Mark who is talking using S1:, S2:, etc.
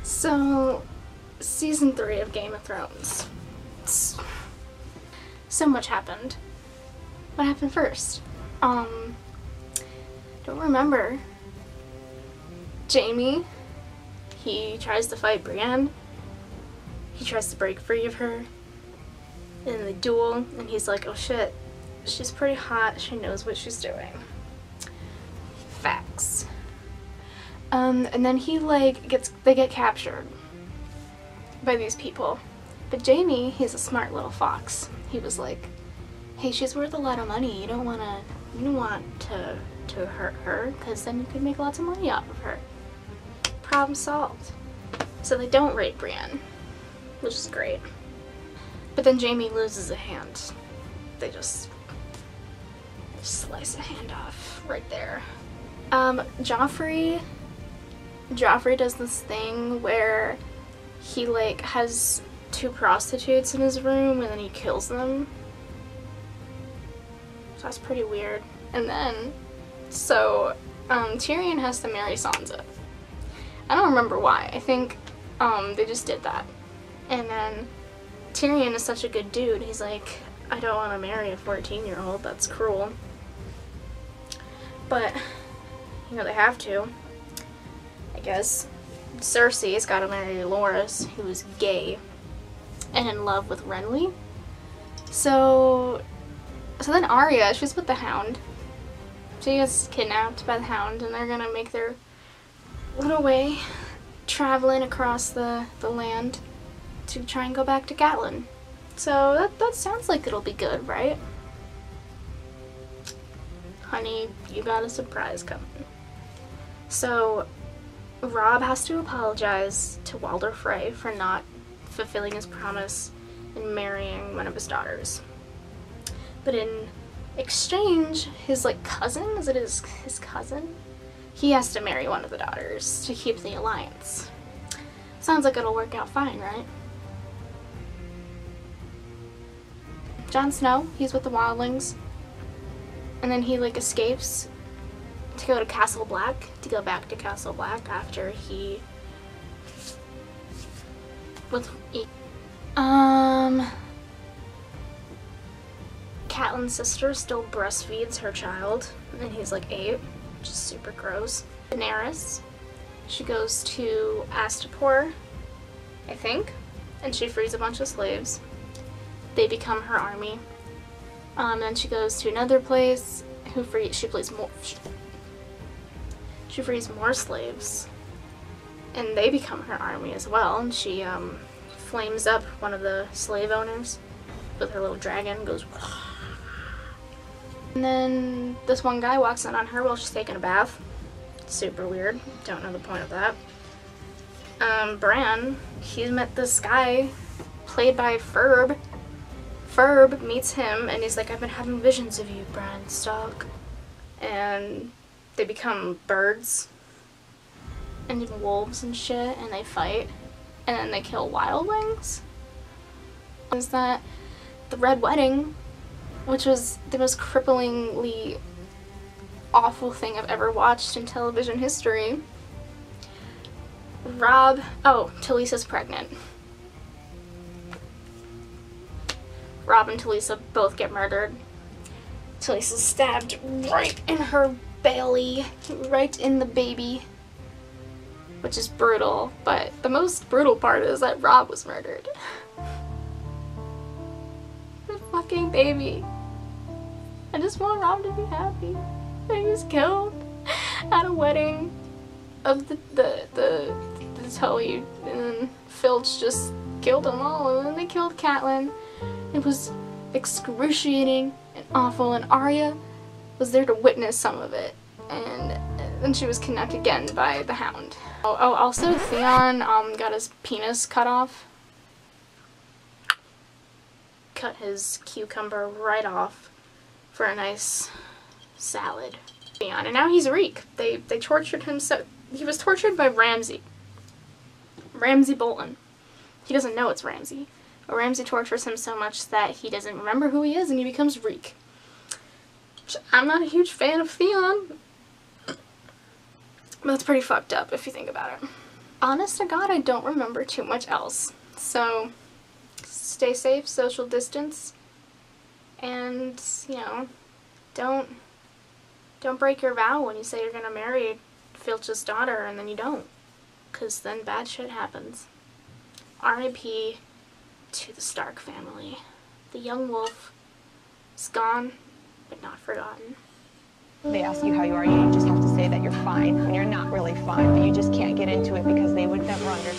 S1: So, season 3 of Game of Thrones. So much happened. What happened first? Don't remember. Jaime, he tries to fight Brienne. He tries to break free of her in the duel, and he's like, oh shit, she's pretty hot, she knows what she's doing. Facts. And then he they get captured by these people. But Jaime, he's a smart little fox. He was like, hey, she's worth a lot of money. You don't want to hurt her, because then you could make lots of money off of her. Problem solved. So they don't rape Brienne, which is great. But then Jaime loses a hand. They just slice a hand off right there. Joffrey does this thing where he has 2 prostitutes in his room and then he kills them. So that's pretty weird. And then, Tyrion has to marry Sansa. I don't remember why. I think they just did that. And then Tyrion is such a good dude. He's like, I don't want to marry a 14-year-old. That's cruel. But, you know, they have to, I guess. Cersei's got to marry Loras, who is gay and in love with Renly. So then Arya, she's with the Hound. She gets kidnapped by the Hound, and they're gonna make their little way traveling across the land to try and go back to Catelyn. So that sounds like it'll be good, right? Honey, you got a surprise coming. So Robb has to apologize to Walder Frey for not fulfilling his promise and marrying one of his daughters. But in exchange, his cousin, is it his cousin? He has to marry one of the daughters to keep the alliance. Sounds like it'll work out fine, right? Jon Snow, he's with the wildlings. And then he escapes to go to Castle Black, to go back to Castle Black after he Catelyn's sister still breastfeeds her child, and he's 8, which is super gross. Daenerys, she goes to Astapor, I think, and she frees a bunch of slaves. They become her army. Then she goes to another place, she frees more slaves, and they become her army as well, and she flames up one of the slave owners with her little dragon, goes and then this one guy walks in on her while she's taking a bath. Super weird, don't know the point of that. Bran, he's met this guy played by Ferb. Ferb meets him and he's like, I've been having visions of you, Bran Stark. And they become birds and even wolves and shit, and they fight, and then they kill wildlings. Is that the Red Wedding, which was the most cripplingly awful thing I've ever watched in television history. Talisa's pregnant. Robb and Talisa both get murdered. Talisa's stabbed right in her belly, right in the baby, which is brutal, but the most brutal part is that Robb was murdered. The fucking baby. I just want Robb to be happy. And he was killed at a wedding of the Tully, and then Filch just killed them all, and then they killed Catelyn. It was excruciating and awful, and Arya was there to witness some of it, and then she was kidnapped again by the Hound. Also Theon got his penis cut off. Cut his cucumber right off for a nice salad. And now he's Reek. They tortured him so... He was tortured by Ramsay Bolton. He doesn't know it's Ramsay. But Ramsay tortures him so much that he doesn't remember who he is and he becomes Reek. I'm not a huge fan of Theon. But that's pretty fucked up if you think about it. honest to God, I don't remember too much else. So, stay safe, social distance, and, you know, don't break your vow when you say you're gonna marry Filch's daughter and then you don't, because then bad shit happens. R.I.P. to the Stark family. The young wolf is gone, but not forgotten.
S2: They ask you how you are, you just have to say that you're fine when you're not really fine, but you just can't get into it because they would never understand.